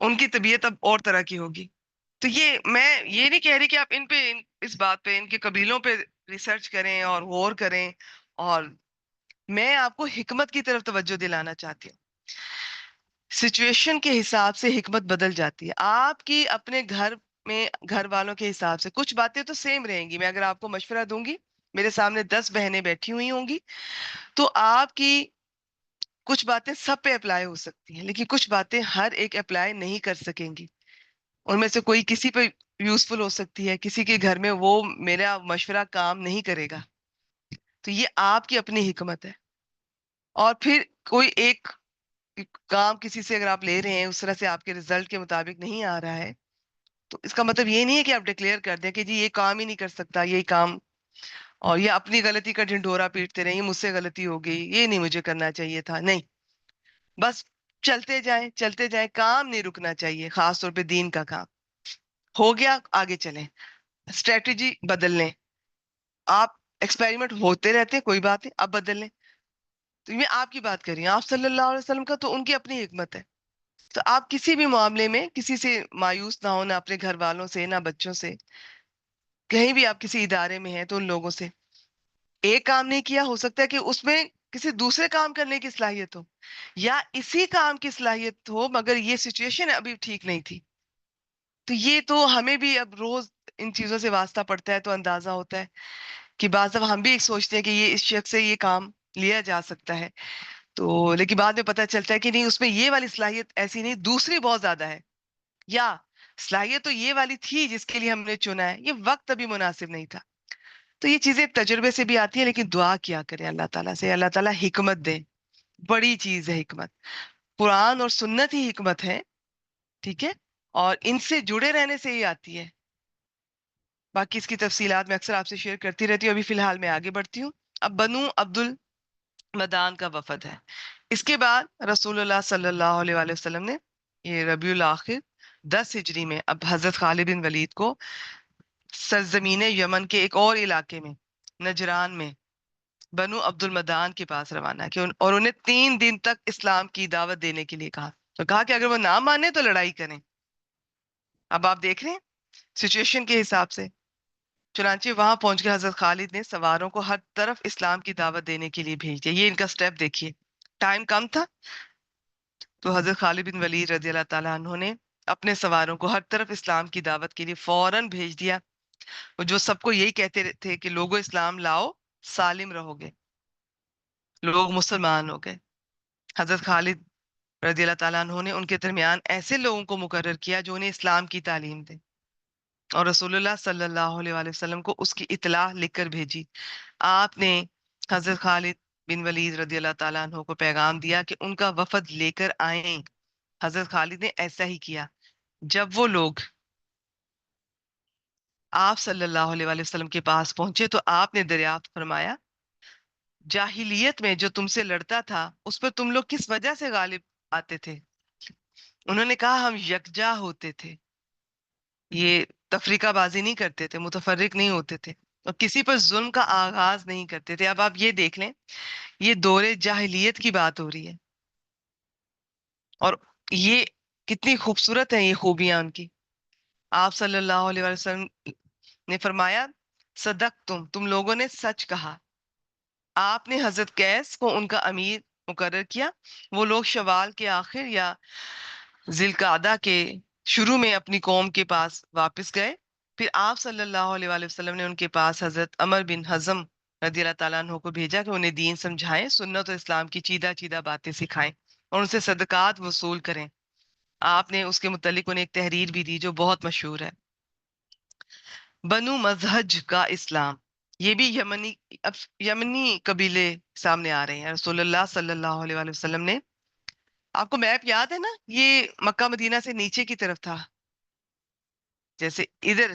ان کی طبیعت اب اور طرح کی ہوگی. تو یہ میں یہ نہیں کہہ رہی کہ آپ ان پہ اس بات پہ ان کے قبیلوں پہ ریسرچ کریں اور غور کریں، اور میں آپ کو حکمت کی طرف توجہ دلانا چاہتی ہوں. سچویشن کے حساب سے حکمت بدل جاتی ہے. آپ کی اپنے گھر میں گھر والوں کے حساب سے کچھ باتیں تو سیم رہیں گی. میں اگر آپ کو مشورہ دوں گی، میرے سامنے 10 بہنیں بیٹھی ہوئی ہوں گی، تو آپ کی کچھ باتیں سب پہ اپلائی ہو سکتی ہیں، لیکن کچھ باتیں ہر ایک اپلائی نہیں کر سکیں گی. ان میں سے کوئی کسی پہ یوزفل ہو سکتی ہے، کسی کے گھر میں وہ میرا مشورہ کام نہیں کرے گا. تو یہ آپ کی اپنی حکمت ہے. اور پھر کوئی ایک کام کسی سے اگر آپ لے رہے ہیں، اس طرح سے آپ کے ریزلٹ کے مطابق نہیں آ رہا ہے، تو اس کا مطلب یہ نہیں ہے کہ آپ ڈکلیئر کر دیں کہ جی یہ کام ہی نہیں کر سکتا یہی کام، اور یہ اپنی غلطی کا ڈھنڈورا پیٹتے رہیں، یہ مجھ سے غلطی ہو گئی، یہ نہیں مجھے کرنا چاہیے تھا. نہیں، بس چلتے جائیں چلتے جائیں. کام نہیں رکنا چاہیے، خاص طور پہ دین کا کام. ہو گیا، آگے چلیں. اسٹریٹجی بدل لیں. آپ ایکسپیریمنٹ ہوتے رہتے، کوئی بات نہیں، اب بدل لیں. تو میں آپ کی بات کر رہی ہوں، آپ صلی اللہ علیہ وسلم کا تو ان کی اپنی حکمت ہے. تو آپ کسی بھی معاملے میں کسی سے مایوس نہ ہو، نہ اپنے گھر والوں سے، نہ بچوں سے. کہیں بھی آپ کسی ادارے میں ہیں تو ان لوگوں سے ایک کام نہیں کیا، ہو سکتا ہے کہ اس میں کسی دوسرے کام کرنے کی صلاحیت ہو، یا اسی کام کی صلاحیت ہو مگر یہ سچویشن ابھی ٹھیک نہیں تھی. تو یہ تو ہمیں بھی اب روز ان چیزوں سے واسطہ پڑتا ہے تو اندازہ ہوتا ہے کہ بعض دفعہ ہم بھی ایک سوچتے ہیں کہ یہ اس شخص سے یہ کام لیا جا سکتا ہے، تو لیکن بعد میں پتہ چلتا ہے کہ نہیں، اس میں یہ والی صلاحیت ایسی نہیں، دوسری بہت زیادہ ہے. یا صلاحیت تو یہ والی تھی جس کے لیے ہم نے چنا ہے، یہ وقت ابھی مناسب نہیں تھا. تو یہ چیزیں تجربے سے بھی آتی ہیں، لیکن دعا کیا کریں اللہ تعالیٰ سے، اللہ تعالیٰ حکمت دے. بڑی چیز ہے حکمت. قرآن اور سنت ہی حکمت ہے، ٹھیک ہے، اور ان سے جڑے رہنے سے ہی آتی ہے. باقی اس کی تفصیلات میں اکثر آپ سے شیئر کرتی رہتی ہوں. ابھی فی الحال میں آگے بڑھتی ہوں. اب بنو عبد المدان کا وفد ہے. اس کے بعد رسول اللہ صلی اللہ علیہ وآلہ وسلم نے یہ ربیع الاخر 10 ہجری میں اب حضرت خالد بن ولید کو سرزمین یمن کے ایک اور علاقے میں، نجران میں، بنو عبد المدان کے پاس روانہ کیا، اور انہیں 3 دن تک اسلام کی دعوت دینے کے لیے کہا. تو کہا کہ اگر وہ نہ مانے تو لڑائی کریں. اب آپ دیکھ رہے ہیں سچویشن کے حساب سے. چنانچہ وہاں پہنچ کے حضرت خالد نے سواروں کو ہر طرف اسلام کی دعوت دینے کے لیے بھیج دیا. یہ ان کا سٹیپ دیکھیے. ٹائم کم تھا تو حضرت خالد بن ولید رضی اللہ تعالیٰ عنہ نے اپنے سواروں کو ہر طرف اسلام کی دعوت کے لیے فوراً بھیج دیا. وہ جو سب کو یہی کہتے تھے کہ لوگوں اسلام لاؤ، سالم رہو گے. لوگ مسلمان ہو گئے. حضرت خالد رضی اللہ تعالیٰ عنہ نے ان کے درمیان ایسے لوگوں کو مقرر کیا جو انہیں اسلام کی تعلیم دیں، اور رسول اللہ صلی اللہ علیہ وآلہ وسلم کو اس کی اطلاع لکھ کر بھیجی. آپ نے حضرت خالد بن ولید رضی اللہ تعالیٰ عنہ کو پیغام دیا کہ ان کا وفد لے کر آئیں. حضرت خالد نے ایسا ہی کیا. جب وہ لوگ آپ صلی اللہ علیہ وآلہ وسلم کے پاس پہنچے تو آپ نے دریافت فرمایا، جاہلیت میں جو تم سے لڑتا تھا اس پر تم لوگ کس وجہ سے غالب آتے تھے؟ انہوں نے کہا ہم یکجا ہوتے تھے، یہ تفریقہ بازی نہیں کرتے تھے، متفرق نہیں ہوتے تھے، اور کسی پر ظلم کا آغاز نہیں کرتے تھے. اب آپ یہ دیکھ لیں، یہ دور جاہلیت کی بات ہو رہی ہے، اور یہ کتنی خوبصورت ہے یہ خوبیاں ان کی. آپ صلی اللہ علیہ وسلم نے فرمایا، صدق تم لوگوں نے سچ کہا. آپ نے حضرت قیس کو ان کا امیر مقرر کیا. وہ لوگ شوال کے آخر یا ذی القعدہ کے شروع میں اپنی قوم کے پاس واپس گئے. پھر آپ صلی اللہ علیہ وآلہ وسلم نے ان کے پاس حضرت عمر بن حزم رضی اللہ تعالیٰ عنہ کو بھیجا کہ انہیں دین سمجھائیں، سنت و اسلام کی چیدہ چیدہ باتیں سکھائیں، اور ان سے صدقات وصول کریں. آپ نے اس کے متعلق انہیں ایک تحریر بھی دی جو بہت مشہور ہے، بنو مزہج کا اسلام. یہ بھی یمنی قبیلے سامنے آ رہے ہیں. رسول اللہ صلی اللہ علیہ وآلہ وسلم نے، آپ کو میپ یاد ہے نا، یہ مکہ مدینہ سے نیچے کی طرف تھا. جیسے ادھر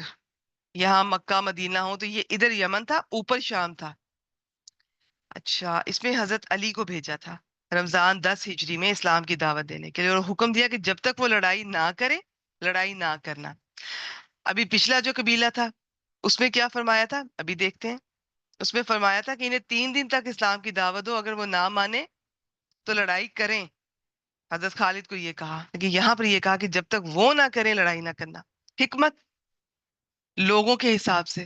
یہاں مکہ مدینہ ہو تو یہ ادھر یمن تھا، اوپر شام تھا. اچھا، اس میں حضرت علی کو بھیجا تھا رمضان 10 ہجری میں اسلام کی دعوت دینے کے لیے، اور حکم دیا کہ جب تک وہ لڑائی نہ کرے، لڑائی نہ کرنا. ابھی پچھلا جو قبیلہ تھا اس میں کیا فرمایا تھا، ابھی دیکھتے ہیں. اس میں فرمایا تھا کہ انہیں 3 دن تک اسلام کی دعوت دو، اگر وہ نہ مانے تو لڑائی کریں. حضرت خالد کو یہ کہا کہ یہاں پر یہ کہا کہ جب تک وہ نہ کریں لڑائی نہ کرنا. حکمت لوگوں کے حساب سے،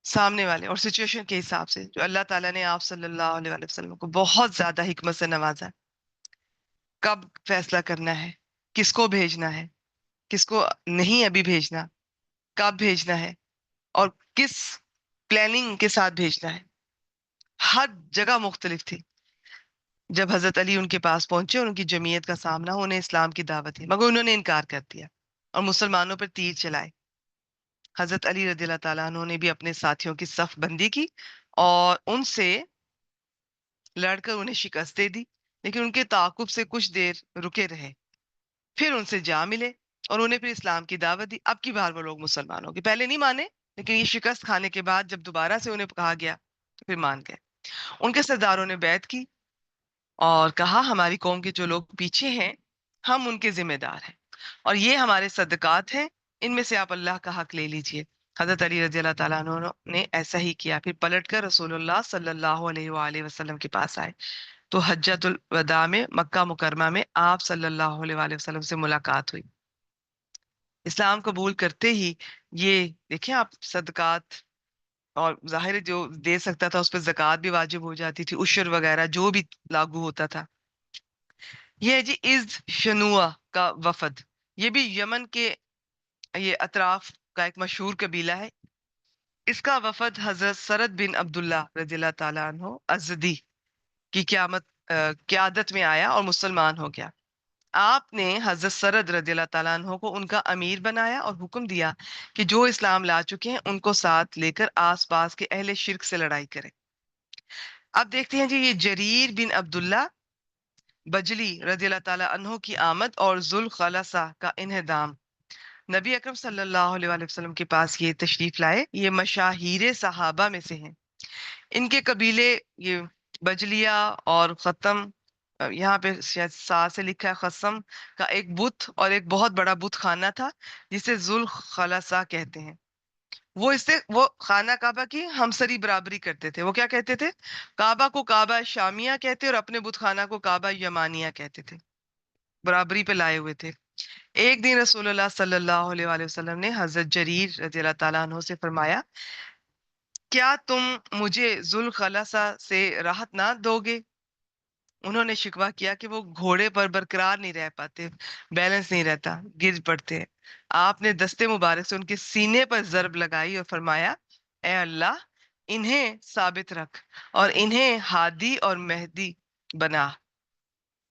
سامنے والے اور سچویشن کے حساب سے، جو اللہ تعالیٰ نے آپ صلی اللہ علیہ وآلہ وسلم کو بہت زیادہ حکمت سے نوازا ہے. کب فیصلہ کرنا ہے، کس کو بھیجنا ہے، کس کو نہیں ابھی بھیجنا، کب بھیجنا ہے، اور کس پلاننگ کے ساتھ بھیجنا ہے، ہر جگہ مختلف تھی. جب حضرت علی ان کے پاس پہنچے اور ان کی جمعیت کا سامنا، انہیں اسلام کی دعوت دی مگر انہوں نے انکار کر دیا اور مسلمانوں پر تیر چلائے. حضرت علی رضی اللہ تعالیٰ عنہ نے بھی اپنے ساتھیوں کی صف بندی کی اور ان سے لڑ کر انہیں شکست دے دی، لیکن ان کے تعاقب سے کچھ دیر رکے رہے. پھر ان سے جا ملے اور انہیں پھر اسلام کی دعوت دی. اب کی بار وہ لوگ مسلمان ہو گئے. پہلے نہیں مانے، لیکن یہ شکست کھانے کے بعد جب دوبارہ سے انہیں کہا گیا تو پھر مان گئے. ان کے سرداروں نے بیعت کی اور کہا ہماری قوم کے جو لوگ پیچھے ہیں ہم ان کے ذمہ دار ہیں، اور یہ ہمارے صدقات ہیں، ان میں سے آپ اللہ کا حق لے لیجئے. حضرت علی رضی اللہ تعالیٰ عنہ نے ایسا ہی کیا. پھر پلٹ کر رسول اللہ صلی اللہ علیہ وآلہ وسلم کے پاس آئے تو حجۃ الوداع میں مکہ مکرمہ میں آپ صلی اللہ علیہ وآلہ وسلم سے ملاقات ہوئی. اسلام قبول کرتے ہی یہ دیکھیں آپ، صدقات اور ظاہر ہے جو دے سکتا تھا اس پہ زکوٰۃ بھی واجب ہو جاتی تھی، عشر وغیرہ جو بھی لاگو ہوتا تھا. یہ ہے جی از شنوا کا وفد. یہ بھی یمن کے یہ اطراف کا ایک مشہور قبیلہ ہے. اس کا وفد حضرت سرد بن عبداللہ رضی اللہ تعالیٰ عنہ ازدی کی قیادت میں آیا اور مسلمان ہو گیا. آپ نے حضرت سرد رضی اللہ تعالیٰ عنہ کو ان کا امیر بنایا اور حکم دیا کہ جو اسلام لا چکے ہیں ان کو ساتھ لے کر آس پاس کے اہل شرک سے لڑائی کرے. اب دیکھتے ہیں جی یہ جریر بن عبداللہ بجلی رضی اللہ تعالیٰ عنہ کی آمد اور ذوالخلصہ کا انہدام. نبی اکرم صلی اللہ علیہ وآلہ وسلم کے پاس یہ تشریف لائے. یہ مشاہیر صحابہ میں سے ہیں. ان کے قبیلے یہ بجلیہ اور ختم، یہاں پہ شاید سا سے لکھا ہے خسم کا ایک بت اور ایک بہت بڑا بت خانہ تھا جسے ذوالخلصہ کہتے ہیں. وہ خانہ کعبہ کی ہمسری برابری کرتے تھے. وہ کیا کہتے تھے؟ کعبہ کو کعبہ شامیہ کہتے اور اپنے بت خانہ کو کعبہ یمانیہ کہتے تھے. برابری پہ لائے ہوئے تھے. ایک دن رسول اللہ صلی اللہ علیہ وآلہ وسلم نے حضرت جریر رضی اللہ تعالیٰ عنہ سے فرمایا کیا تم مجھے ذوالخلصہ سے راحت نہ دو گے؟ انہوں نے شکوہ کیا کہ وہ گھوڑے پر برقرار نہیں رہ پاتے، بیلنس نہیں رہتا، گر پڑتے ہیں. آپ نے دستے مبارک سے ان کے سینے پر ضرب لگائی اور فرمایا اے اللہ انہیں ثابت رکھ اور انہیں ہادی اور مہدی بنا.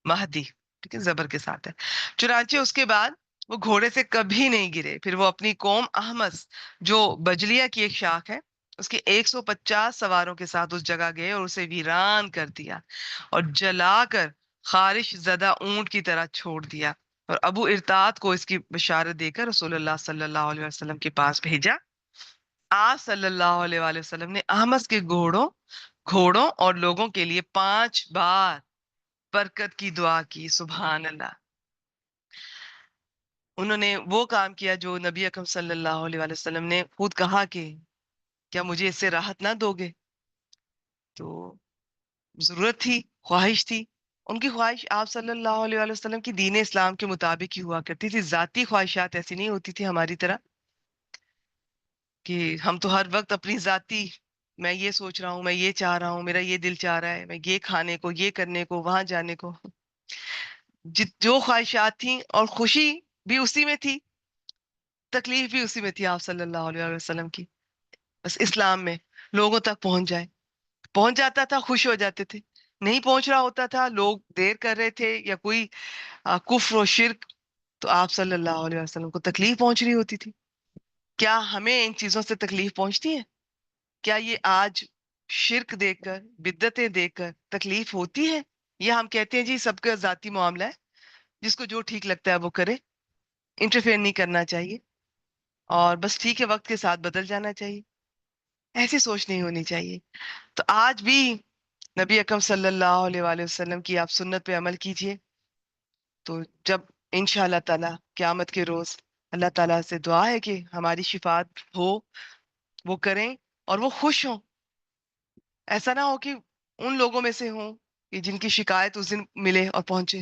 مہدی ٹھیک ہے، زبر کے ساتھ ہے. چنانچہ اس کے بعد وہ گھوڑے سے کبھی نہیں گرے. پھر وہ اپنی قوم احمس جو بجلیہ کی ایک شاخ ہے اس کے 150 سواروں کے ساتھ اس جگہ گئے اور اسے ویران کر دیا اور جلا کر خارش زدہ اونٹ کی طرح چھوڑ دیا. اور ابو ارتاد کو اس کی بشارت دے کر رسول اللہ صلی اللہ علیہ وسلم کے پاس بھیجا. آپ صلی اللہ علیہ وآلہ وسلم نے احمس کے گھوڑوں اور لوگوں کے لیے 5 بار برکت کی دعا کی. سبحان اللہ. انہوں نے وہ کام کیا جو نبی اکرم صلی اللہ علیہ وآلہ وسلم نے خود کہا کہ کیا مجھے اس سے راحت نہ دو گے؟ تو ضرورت تھی، خواہش تھی. ان کی خواہش آپ صلی اللہ علیہ وآلہ وسلم کی دین اسلام کے مطابق ہی ہوا کرتی تھی. ذاتی خواہشات ایسی نہیں ہوتی تھی ہماری طرح کہ ہم تو ہر وقت اپنی ذاتی، میں یہ سوچ رہا ہوں، میں یہ چاہ رہا ہوں، میرا یہ دل چاہ رہا ہے، میں یہ کھانے کو، یہ کرنے کو، وہاں جانے کو. جو خواہشات تھیں اور خوشی بھی اسی میں تھی، تکلیف بھی اسی میں تھی آپ صلی اللہ علیہ وسلم کی. بس اسلام میں لوگوں تک پہنچ جاتا تھا، خوش ہو جاتے تھے. نہیں پہنچ رہا ہوتا تھا، لوگ دیر کر رہے تھے یا کوئی کفر و شرک، تو آپ صلی اللہ علیہ وسلم کو تکلیف پہنچ رہی ہوتی تھی. کیا ہمیں ان چیزوں سے تکلیف پہنچتی ہے؟ کیا یہ آج شرک دیکھ کر، بدعتیں دیکھ کر تکلیف ہوتی ہے؟ یا ہم کہتے ہیں جی سب کا ذاتی معاملہ ہے، جس کو جو ٹھیک لگتا ہے وہ کرے، انٹرفیئر نہیں کرنا چاہیے اور بس ٹھیک ہے وقت کے ساتھ بدل جانا چاہیے؟ ایسی سوچ نہیں ہونی چاہیے. تو آج بھی نبی اکرم صلی اللہ علیہ وآلہ وسلم کی آپ سنت پہ عمل کیجئے. تو جب انشاءاللہ تعالی قیامت کے روز اللہ تعالیٰ سے دعا ہے کہ ہماری شفاعت ہو، وہ کریں اور وہ خوش ہوں. ایسا نہ ہو کہ ان لوگوں میں سے ہوں کہ جن کی شکایت اس دن ملے اور پہنچے.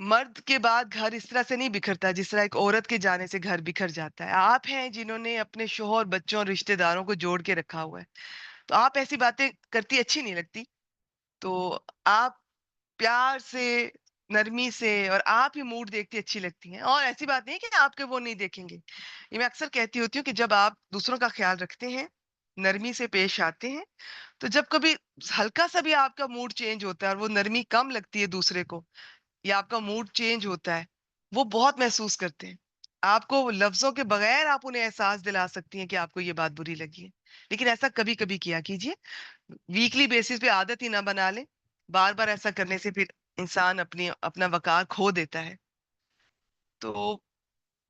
مرد کے بعد گھر اس طرح سے نہیں بکھرتا جس طرح ایک عورت کے جانے سے گھر بکھر جاتا ہے. آپ ہیں جنہوں نے اپنے شوہر، بچوں اور رشتہ داروں کو جوڑ کے رکھا ہوا ہے. تو آپ ایسی باتیں کرتی اچھی نہیں لگتی. تو آپ پیار سے، نرمی سے، اور آپ ہی موڈ دیکھتی اچھی لگتی ہیں. اور ایسی بات نہیں ہے کہ آپ کے وہ نہیں دیکھیں گے. یہ میں اکثر کہتی ہوتی ہوں کہ جب آپ دوسروں کا خیال رکھتے ہیں، نرمی سے پیش آتے ہیں، تو جب کبھی ہلکا سا بھی آپ کا موڈ چینج ہوتا ہے اور وہ نرمی کم لگتی ہے دوسرے کو، یا آپ کا موڈ چینج ہوتا ہے، وہ بہت محسوس کرتے ہیں. آپ کو لفظوں کے بغیر آپ انہیں احساس دلا سکتی ہیں کہ آپ کو یہ بات بری لگی ہے. لیکن ایسا کبھی کبھی کیا کیجیے. ویکلی بیسس پہ عادت ہی نہ بنا لیں. بار بار ایسا کرنے سے پھر انسان اپنا وقار کھو دیتا ہے. تو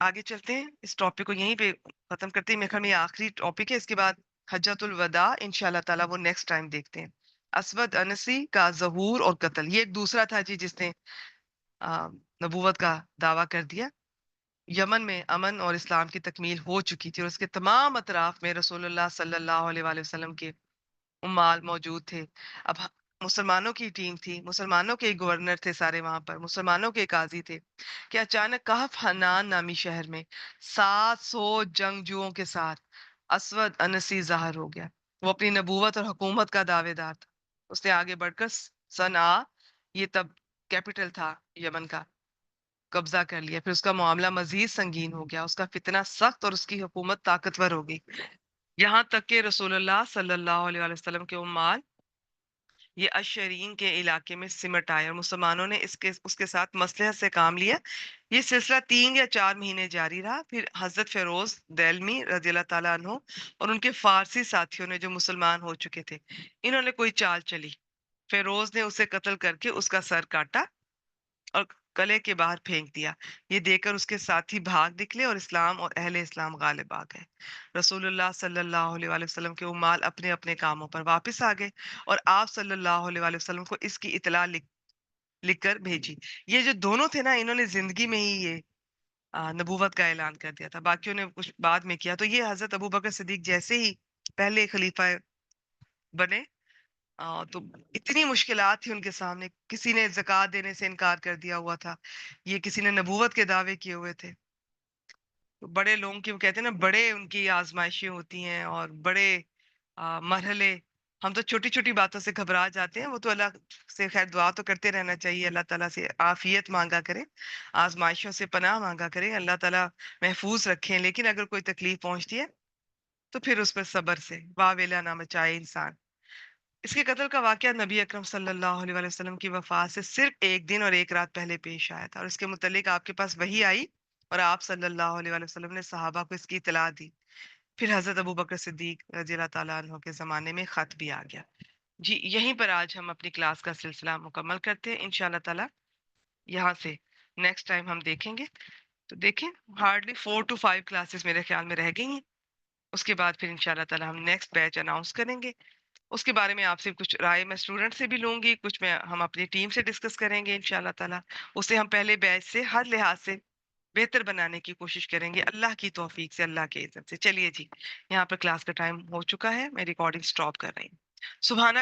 آگے چلتے ہیں، اس ٹاپک کو یہیں پہ ختم کرتے ہیں. میرے خیال میں یہ آخری ٹاپک ہے. اس کے بعد حجۃ الوداع انشاءاللہ تعالیٰ وہ نیکسٹ ٹائم دیکھتے ہیں. اسود انسی کا ظہور اور قتل، یہ ایک دوسرا تھا جی جس نے نبوت کا دعویٰ کر دیا. یمن میں امن اور اسلام کی تکمیل ہو چکی تھی، اور اس کے تمام اطراف میں رسول اللہ صلی اللہ علیہ وآلہ وسلم کے امال موجود تھے. اب مسلمانوں کی ٹیم تھی، مسلمانوں کے گورنر تھے سارے وہاں پر، مسلمانوں کے قاضی تھے، کہ اچانک کہف حنان نامی شہر میں 700 جنگجوؤں کے ساتھ اسود انسی ظاہر ہو گیا. وہ اپنی نبوت اور حکومت کا دعوے دار تھا. اس نے آگے بڑھ کر صنعا، یہ تب کیپٹل تھا یمن کا، قبضہ کر لیا. پھر اس کا معاملہ مزید سنگین ہو گیا، اس کا فتنہ سخت اور اس کی حکومت طاقتور ہو گئی. یہاں تک کہ رسول اللہ صلی اللہ علیہ وآلہ وسلم کے امال یہ اشرین کے علاقے میں سمٹ آئے، اور مسلمانوں نے اس کے ساتھ مصلحت سے کام لیا. یہ سلسلہ 3 یا 4 مہینے جاری رہا. پھر حضرت فیروز دیلمی رضی اللہ تعالیٰ عنہ اور ان کے فارسی ساتھیوں نے، جو مسلمان ہو چکے تھے، انہوں نے کوئی چال چلی. فیروز نے اسے قتل کر کے اس کا سر کاٹا اور قلعے کے باہر پھینک دیا. یہ دیکھ کر اس کے ساتھی بھاگ نکلے اور اسلام اور اہل اسلام غالب آ گئے. رسول اللہ صلی اللہ علیہ وآلہ وسلم کے امال اپنے اپنے کاموں پر واپس آ گئے، اور آپ صلی اللہ علیہ وآلہ وسلم کو اس کی اطلاع لکھ کر بھیجی. یہ جو دونوں تھے نا، انہوں نے زندگی میں ہی یہ نبوت کا اعلان کر دیا تھا. باقیوں نے کچھ بعد میں کیا. تو یہ حضرت ابوبکر صدیق جیسے ہی پہلے خلیفہ بنے، تو اتنی مشکلات تھی ان کے سامنے. کسی نے زکوٰۃ دینے سے انکار کر دیا ہوا تھا، یہ کسی نے نبوت کے دعوے کیے ہوئے تھے. تو بڑے لوگوں کی، وہ کہتے ہیں نا، بڑے ان کی آزمائشیں ہوتی ہیں اور بڑے مرحلے. ہم تو چھوٹی چھوٹی باتوں سے گھبرا جاتے ہیں. وہ تو اللہ سے خیر دعا تو کرتے رہنا چاہیے، اللہ تعالیٰ سے عافیت مانگا کریں، آزمائشوں سے پناہ مانگا کریں، اللہ تعالیٰ محفوظ رکھیں. لیکن اگر کوئی تکلیف پہنچتی ہے تو پھر اس پر صبر سے واویلا نہ مچائے انسان. اس کے قتل کا واقعہ نبی اکرم صلی اللہ علیہ وآلہ وسلم کی وفات سے صرف 1 دن اور 1 رات پہلے پیش آیا تھا، اور اس کے متعلق آپ کے پاس وحی آئی، اور آپ صلی اللہ علیہ وآلہ وسلم نے صحابہ کو اس کی اطلاع دی. پھر حضرت ابوبکر صدیق رضی اللہ تعالیٰ عنہ کے زمانے میں خط بھی آ گیا. جی یہیں پر آج ہم اپنی کلاس کا سلسلہ مکمل کرتے ہیں انشاءاللہ تعالیٰ. یہاں سے نیکسٹ ٹائم ہم دیکھیں گے. تو دیکھیں، ہارڈلی 4 to 5 کلاسز میرے خیال میں رہ گئی ہیں. اس کے بعد پھر انشاءاللہ تعالیٰ ہم نیکسٹ بیچ اناؤنس کریں گے. اس کے بارے میں آپ سے کچھ رائے میں اسٹوڈنٹ سے بھی لوں گی، کچھ میں ہم اپنی ٹیم سے ڈسکس کریں گے انشاءاللہ تعالیٰ. اسے ہم پہلے بیچ سے ہر لحاظ سے بہتر بنانے کی کوشش کریں گے، اللہ کی توفیق سے، اللہ کے عزت سے. چلیے جی، یہاں پر کلاس کا ٹائم ہو چکا ہے، میں ریکارڈنگ سٹاپ کر رہی ہوں. سبحانہ